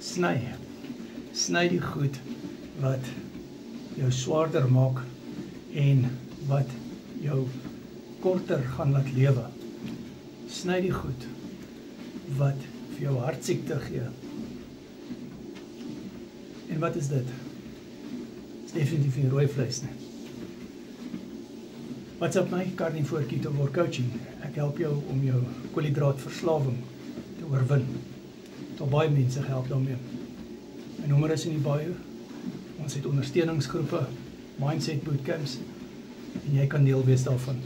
Sny die goed wat jou swaarder maak en wat jou korter gaan laat lewe. Sny die goed wat vir jou hartsiekte gee. En wat is dit? Dit is definitief nie rooi vleis nie. Wat's op my Carnivore Ketovore Coaching? Ek help jou om jou koolhidraatverslawing te oorwin. Tot baie mense help daarmee. My nommer is in die bio. Ons het ondersteuningsgroepe, mindset bootcamps en jy kan deel wees daarvan.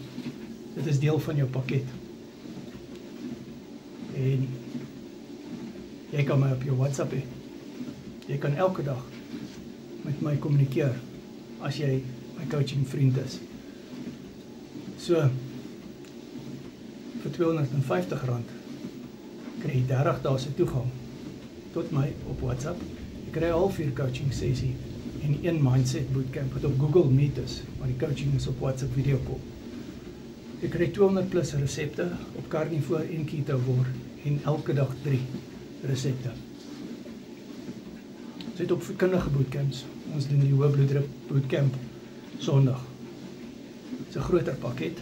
Dit is deel van jou pakket. En jy kan my op jou WhatsApp hê. Jy kan elke dag met my kommunikeer as jy my coaching vriend is. So, vir R250 kry jy 30 dae se toegang tot my op WhatsApp. Jy kry 'n halfuur coaching sessie en 1 mindset bootcamp wat op Google Meet is, maar die coaching is op WhatsApp video call. Jy kry 200 plus resepte op Carnivore en Ketovore en elke dag 3 resepte. Ons het op verkundige bootcamps. Ons doen die hoë bloeddruk bootcamp Sondag. Dit is 'n groter pakket.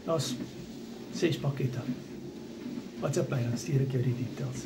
Daar's 6 pakkette. WhatsApp my, dan stuur ek jou die details.